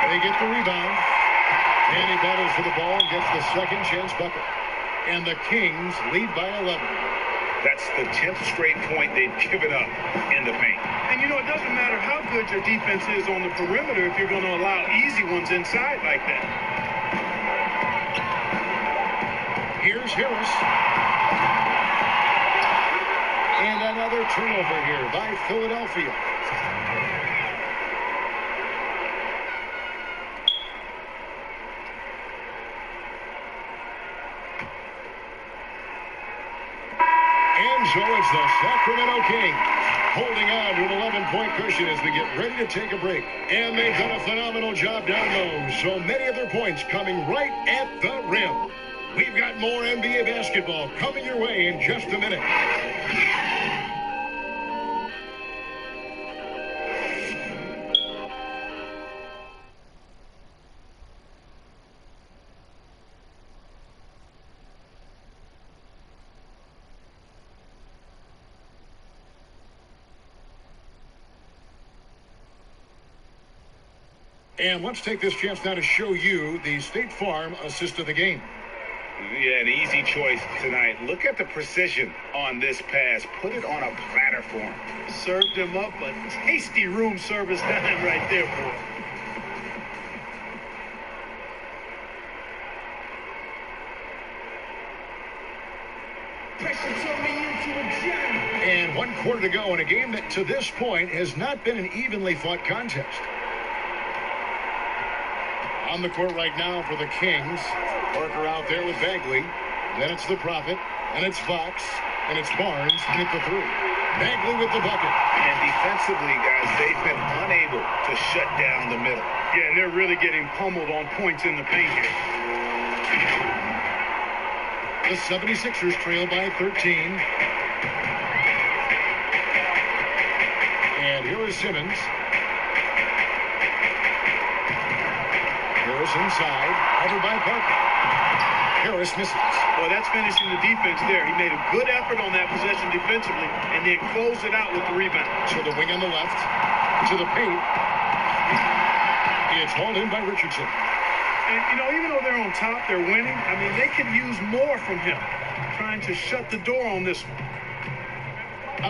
They get the rebound. And he battles for the ball and gets the second chance bucket. And the Kings lead by 11. That's the 10th straight point they've given up in the paint. And, you know, it doesn't matter how good your defense is on the perimeter if you're going to allow easy ones inside like that. Here's Harris. And another turnover here by Philadelphia. So it's the Sacramento Kings holding on to an 11-point cushion as they get ready to take a break. And they've done a phenomenal job down low. So many of their points coming right at the rim. We've got more NBA basketball coming your way in just a minute. And let's take this chance now to show you the State Farm assist of the game. Yeah, an easy choice tonight. Look at the precision on this pass. Put it on a platter for him. Served him up a tasty room service dime right there, boy. And 1 quarter to go in a game that to this point has not been an evenly fought contest. On the court right now for the Kings. Parker out there with Bagley. Then it's the Prophet. And it's Fox. And it's Barnes at the 3. Bagley with the bucket. And defensively, guys, they've been unable to shut down the middle. Yeah, and they're really getting pummeled on points in the paint here. The 76ers trail by 13. And here is Simmons. Harris inside, covered by Parker. Harris misses. Well, that's finishing the defense there. He made a good effort on that possession defensively, and then closed it out with the rebound. To the wing on the left, to the paint. It's hauled in by Richardson. And, you know, even though they're on top, they're winning. I mean, they could use more from him, trying to shut the door on this one.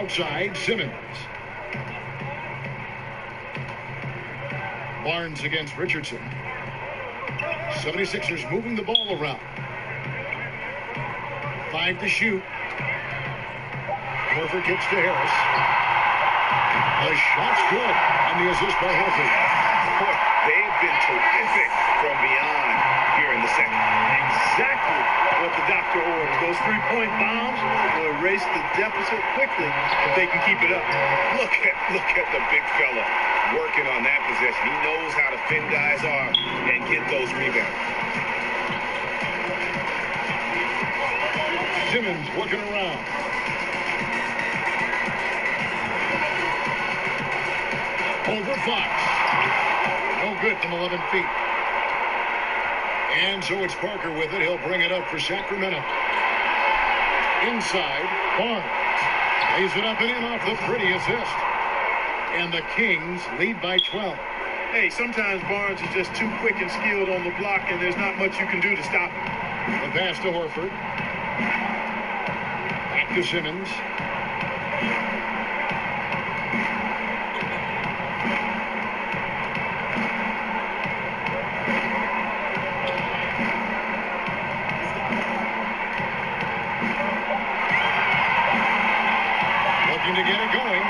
Outside, Simmons. Barnes against Richardson. 76ers moving the ball around. 5 to shoot. Horford gets to Harris. The shot's good on the assist by Horford. They've been terrific from beyond here in the second. Exactly what the doctor ordered. Those three-point bombs will erase the deficit quickly if they can keep it up. Look at the big fella working on that possession. He knows how to fit guys off and get those rebounds. Simmons looking around. Over Fox. No good from 11 feet. And so it's Parker with it. He'll bring it up for Sacramento. Inside, Barnes. Lays it up and in off the pretty assist. And the Kings lead by 12. Hey, sometimes Barnes is just too quick and skilled on the block, and there's not much you can do to stop him. The pass to Horford. Back to Simmons. Looking to get it going.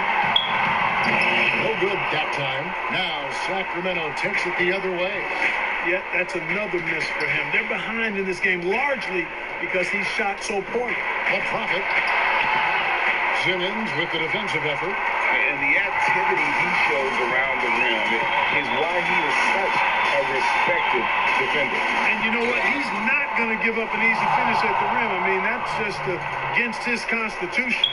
No good that time. Now Sacramento takes it the other way. Yeah, that's another miss for him. They're behind in this game largely because he shot so poorly. The Prophet. Simmons with the defensive effort. And the activity he shows around the rim is why he is such a respected defender. And you know what? He's not going to give up an easy finish at the rim. I mean, that's just against his constitution.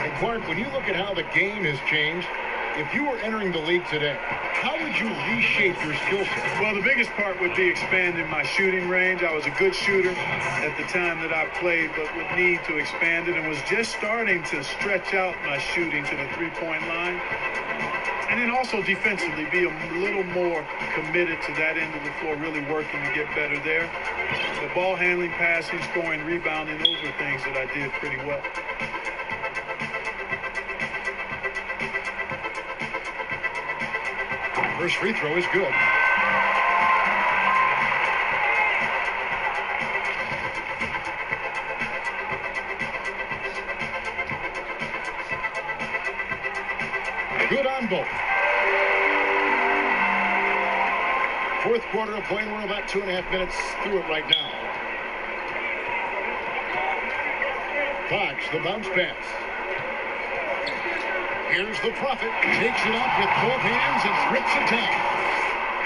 And Clark, when you look at how the game has changed, if you were entering the league today, how would you reshape your skill set? Well, the biggest part would be expanding my shooting range. I was a good shooter at the time that I played, but would need to expand it and was just starting to stretch out my shooting to the three-point line. And then also defensively, be a little more committed to that end of the floor, really working to get better there. The ball handling, passing, scoring, rebounding, those are things that I did pretty well. First free throw is good. Good on both. Fourth quarter of play. We're about 2.5 minutes through it right now. Fox, the bounce pass. Here's the Prophet. Takes it up with both hands and rips it down.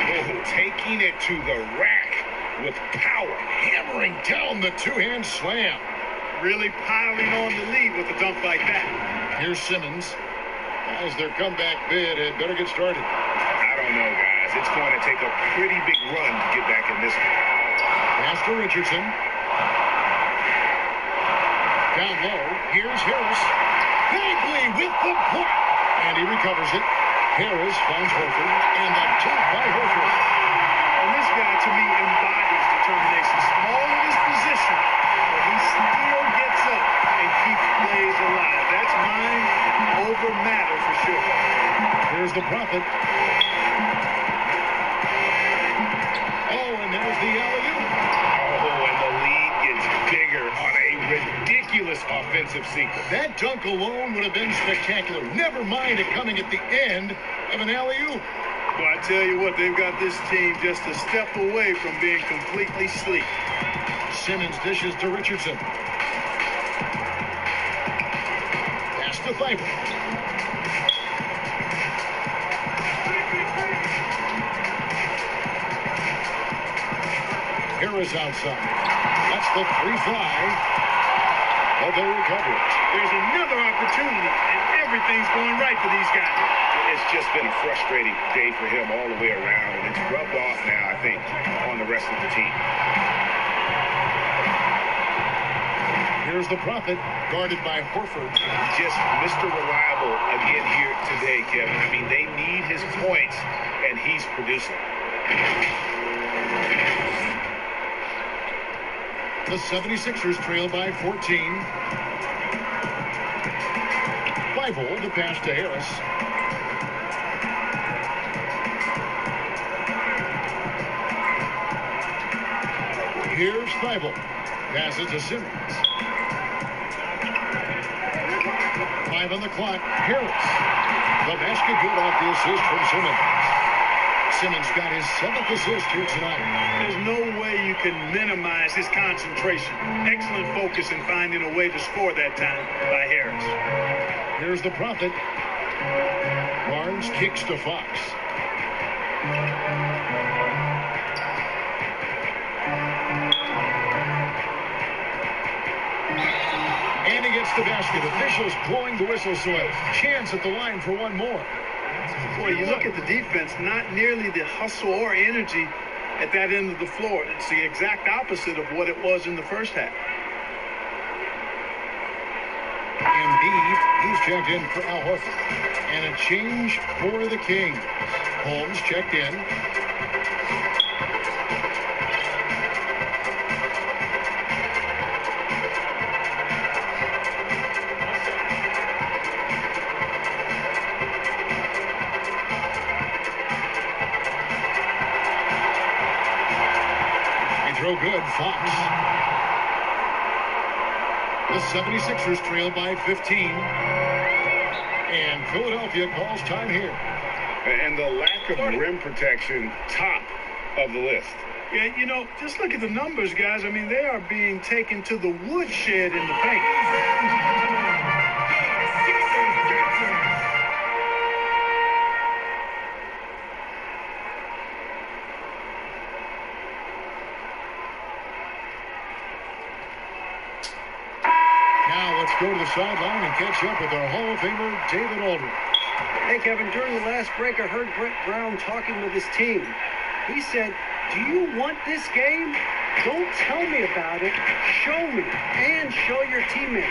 Oh, taking it to the rack with power. Hammering down the two-hand slam. Really piling on the lead with a dunk like that. Here's Simmons. As their comeback bid had better get started. I don't know, guys. It's going to take a pretty big run to get back in this one. Pass to Richardson. Down low. Here's Harris. Bagley with the block. And he recovers it. Harris finds Horford. And the tip by Horford. And this guy, to me, embodies determination. Small in his position, but he still gets up and keeps plays alive. That's mind over matter for sure. Here's the Prophet. Oh, and there's the alley-oop. Oh, and the lead gets bigger on a ridiculous offensive sequence. That dunk alone would have been spectacular. Never mind it coming at the end of an alley-oop. Well, I tell you what, they've got this team just a step away from being completely sleep. Simmons dishes to Richardson. Pass to Thybulle. Harris outside. That's the free fly. But they recover it. There's another opportunity, and everything's going right for these guys. It's just been a frustrating day for him all the way around, and it's rubbed off now, I think, on the rest of the team. Here's the Prophet, guarded by Horford. Just Mr. Reliable again here today, Kevin. I mean, they need his points, and he's producing. The 76ers trail by 14. Thybulle, the pass to Harris. Here's Thybulle. Passes to Simmons. 5 on the clock. Harris. The basket good off the assist from Simmons. Simmons got his 7th assist here tonight. There's no way you can minimize his concentration. Excellent focus in finding a way to score that time by Harris. Here's the Prophet. Barnes kicks to Fox. And he gets the basket. Officials blowing the whistle, so a chance at the line for one more. Boy, you look at the defense, not nearly the hustle or energy at that end of the floor. It's the exact opposite of what it was in the first half. Embiid, he's checked in for Al Horford. And a change for the Kings. Holmes checked in. Throw good, Fox. The 76ers trail by 15. And Philadelphia calls time here. And the lack of rim protection, top of the list. Yeah, you know, just look at the numbers, guys. I mean, they are being taken to the woodshed in the paint. Go to the sideline and catch up with our Hall of Famer, David Aldridge. Hey, Kevin, during the last break, I heard Brett Brown talking with his team. He said, do you want this game? Don't tell me about it. Show me and show your teammates.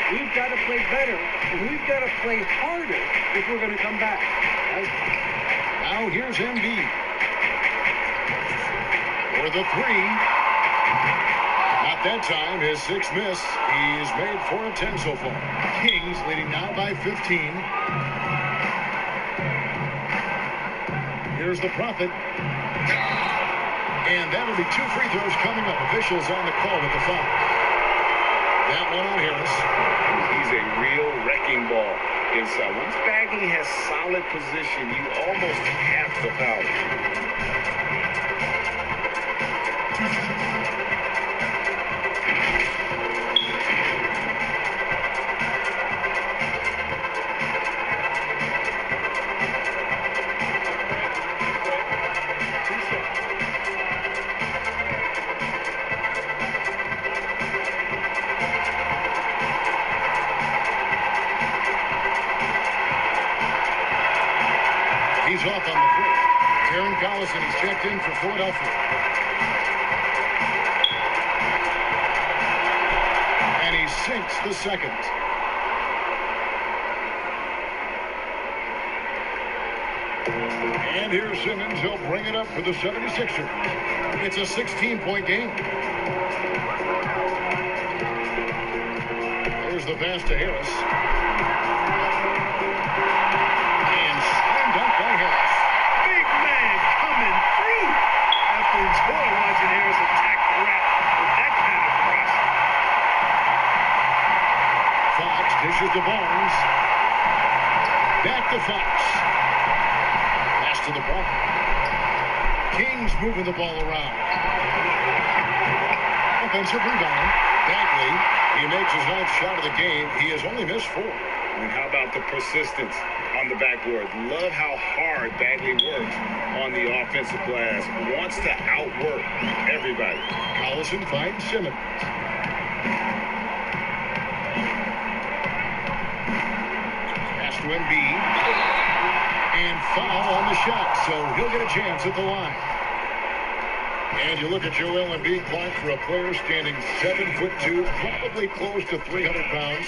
We've got to play better, and we've got to play harder if we're going to come back. Now here's Embiid. For the three. Not that time, his sixth miss. He's made 4 of 10 so far. Kings leading now by 15. Here's the Prophet. And that'll be 2 free throws coming up. Officials on the call with the foul. That one on Harris. He's a real wrecking ball inside. Once Bagley has solid position, you almost have to foul him. He's off on the first. Terran Collison, he's checked in for Philadelphia. And he sinks the second. And here's Simmons. He'll bring it up for the 76ers. It's a 16-point game. There's the pass to Harris. And slam dunk by Harris. Big man coming through. After boy watching Harris attack the rack with that kind of thrust. Fox dishes to Barnes. Back to Fox. Pass to the Prophet. Kings moving the ball around. Offensive rebound. Bagley, he makes his 9th shot of the game. He has only missed 4. And how about the persistence on the backboard? Love how hard Bagley works on the offensive glass. Wants to outwork everybody. Collison finds Simmons. Pass to Embiid. And foul on the shot, so he'll get a chance at the line. And you look at Joel Embiid, Clark, for a player standing 7'2", probably close to 300 pounds.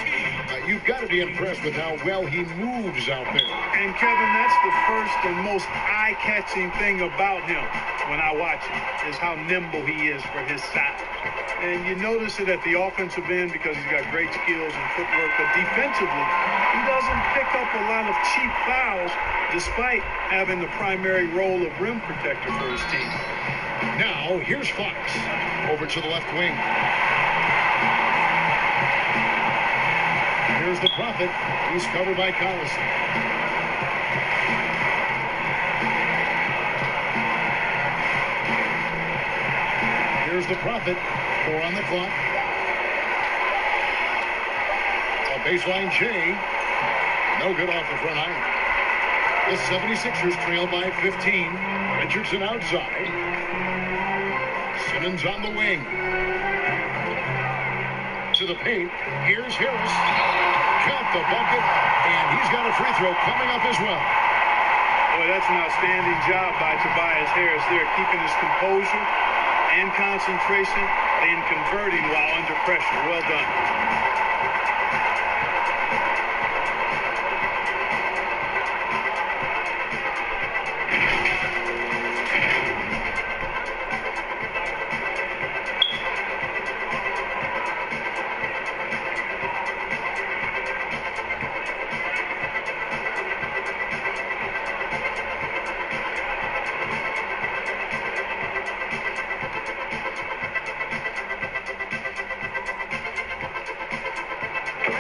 You've got to be impressed with how well he moves out there. And Kevin, that's the first and most eye-catching thing about him when I watch him, is how nimble he is for his size. And you notice it at the offensive end because he's got great skills and footwork, but defensively, he doesn't pick up a lot of cheap fouls despite having the primary role of rim protector for his team. Now, here's Fox over to the left wing. Here's the Prophet. He's covered by Collison. Here's the Prophet. 4 on the clock. A baseline J. No good off the front iron. The 76ers trail by 15. Richardson outside. Simmons on the wing. To the paint. Here's Harris. Count the bucket. And he's got a free throw coming up as well. Well, that's an outstanding job by Tobias Harris there, keeping his composure and concentration and converting while under pressure. Well done.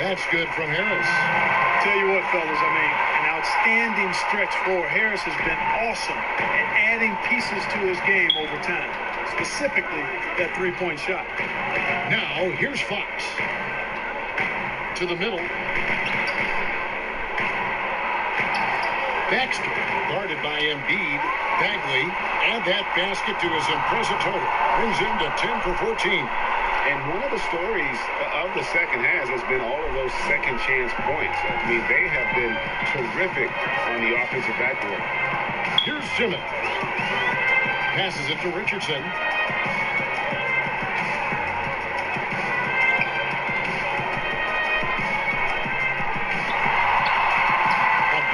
That's good from Harris. Tell you what, fellas, I mean, an outstanding stretch forward. Harris has been awesome at adding pieces to his game over time, specifically that three-point shot. Now, here's Fox. To the middle. Baxter, guarded by Embiid. Bagley, add that basket to his impressive total. Brings him to 10 for 14. And one of the stories of the second half has been all of those second chance points. I mean, they have been terrific on the offensive backboard. Here's Simmons. Passes it to Richardson. A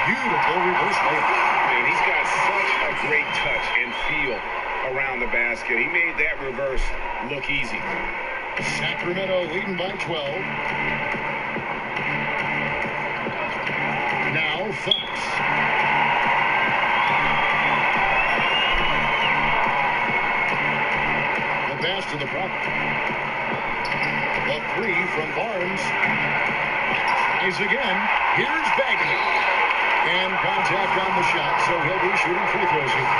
beautiful reverse layup. And he's got such a great touch and feel around the basket. He made that reverse look easy. Sacramento leading by 12. Now Fox. The pass to the front. A three from Barnes. Is again. Here's Bagley. And contact on the shot, so he'll be shooting free throws here.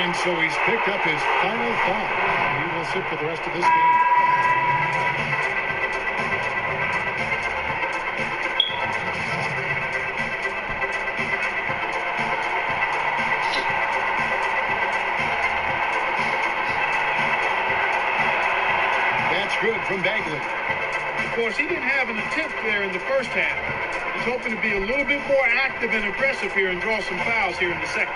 And so he's picked up his final foul. And he will sit for the rest of this game. Good from Bagley. Of course, he didn't have an attempt there in the first half. He's hoping to be a little bit more active and aggressive here and draw some fouls here in the second.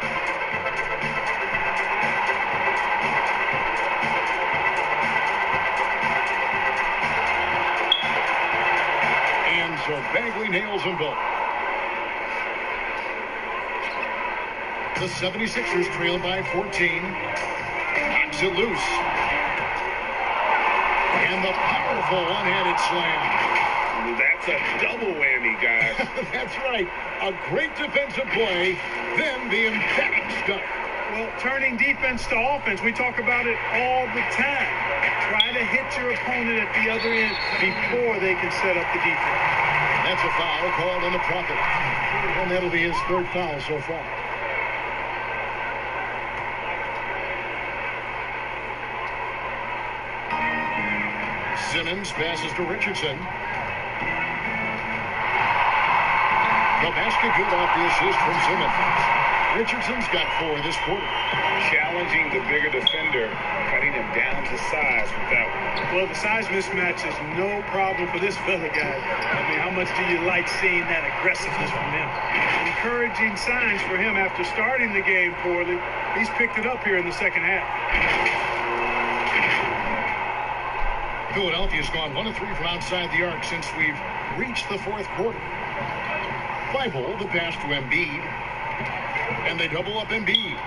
And so Bagley nails them both. The 76ers trail by 14. Knocks it loose. And the powerful one-handed slam. That's a double whammy, guys. That's right. A great defensive play, then the emphatic stop. Well, turning defense to offense, we talk about it all the time. Try to hit your opponent at the other end before they can set up the defense. That's a foul called on the Prophet. And that'll be his third foul so far. Simmons passes to Richardson. The basket good off the assist from Simmons. Richardson's got 4 this quarter. Challenging the bigger defender, cutting him down to size with that one. Well, the size mismatch is no problem for this fella, guys. I mean, how much do you like seeing that aggressiveness from him? Encouraging signs for him after starting the game poorly. He's picked it up here in the second half. Philadelphia's gone 1 of 3 from outside the arc since we've reached the fourth quarter. Bible, the pass to Embiid. And they double up Embiid.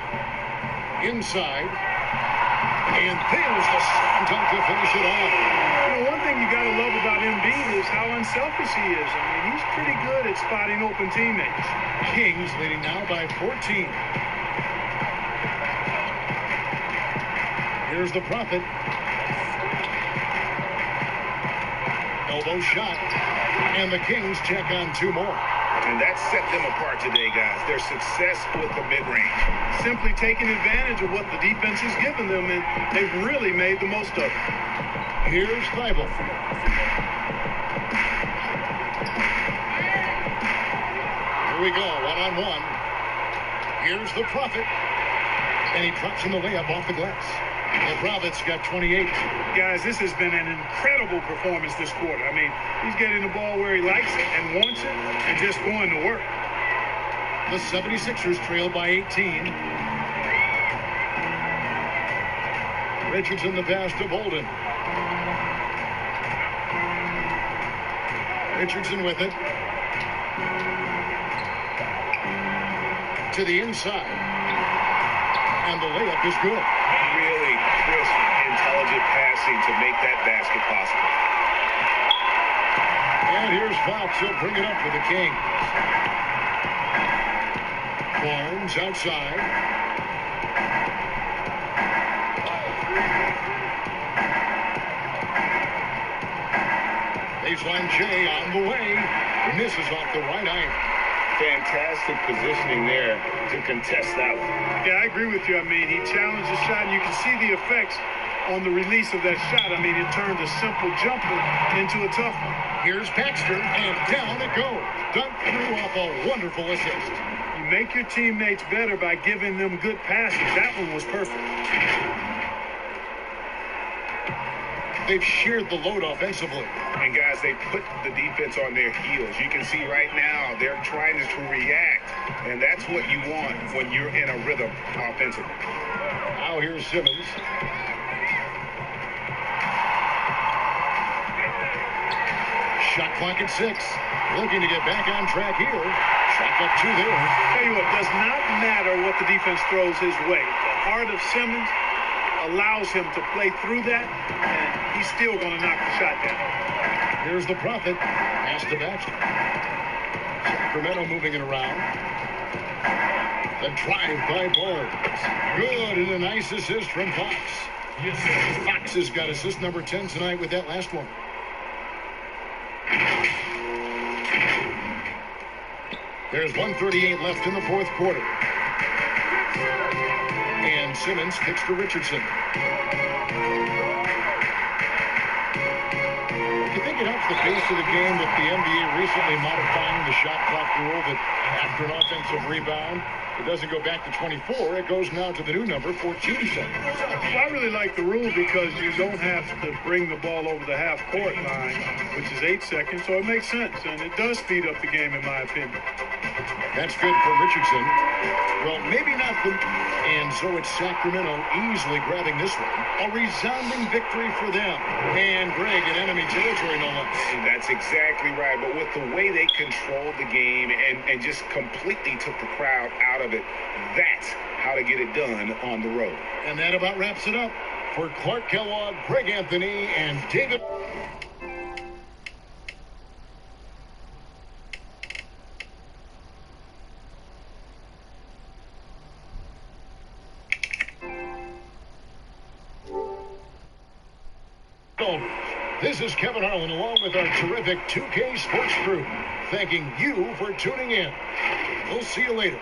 Inside. And there's the slam dunk to finish it off. You know, one thing you got to love about Embiid is how unselfish he is. I mean, he's pretty good at spotting open teammates. Kings leading now by 14. Here's the Prophet. Elbow shot. And the Kings check on 2 more. And that set them apart today, guys. Their success with the mid-range. Simply taking advantage of what the defense has given them, and they've really made the most of it. Here's Bible. Here we go, one-on-one. Here's the Prophet. And he drops in the layup off the glass. The Prophet's got 28. Guys, this has been an incredible performance this quarter. I mean, he's getting the ball where he likes it and wants it and just going to work. The 76ers trail by 18. Richardson the pass to Bolden. Richardson with it. To the inside. And the layup is good. Really crisp, intelligent passing to make that basket possible. And here's Fox. He'll bring it up with the Kings. Barnes outside. Baseline J on the way. Misses off the right iron. Fantastic positioning there to contest that one. Yeah, I agree with you. I mean, he challenged the shot, and you can see the effects on the release of that shot. I mean, it turned a simple jumper into a tough one. Here's Baxter, and down it goes. Dunked through off a wonderful assist. You make your teammates better by giving them good passes. That one was perfect. They've shared the load offensively. And guys, they put the defense on their heels. You can see right now they're trying to react, and that's what you want when you're in a rhythm offensively. Now here's Simmons. Shot clock at 6. Looking to get back on track here. Shot clock 2 there. Tell you what, does not matter what the defense throws his way. The heart of Simmons allows him to play through that, and he's still going to knock the shot down. Here's the Prophet. Pass to Baxter. Sacramento moving it around. The drive by Barnes. Good, and a nice assist from Fox. Fox has got assist number 10 tonight with that last one. There's 1:38 left in the fourth quarter. And Simmons kicks to Richardson. You think it helps the pace of the game that the NBA recently modifying the shot clock rule that after an offensive rebound, it doesn't go back to 24. It goes now to the new number, 14 seconds. Well, I really like the rule because you don't have to bring the ball over the half-court line, which is 8 seconds, so it makes sense, and it does speed up the game, in my opinion. That's good for Richardson. Well, maybe not the... And so it's Sacramento easily grabbing this one. A resounding victory for them. And Greg in enemy territory, no less. That's exactly right. But with the way they controlled the game and just completely took the crowd out of it, that's how to get it done on the road. And that about wraps it up. For Clark Kellogg, Greg Anthony, and David... This is Kevin Harlan along with our terrific 2K Sports crew, thanking you for tuning in. We'll see you later.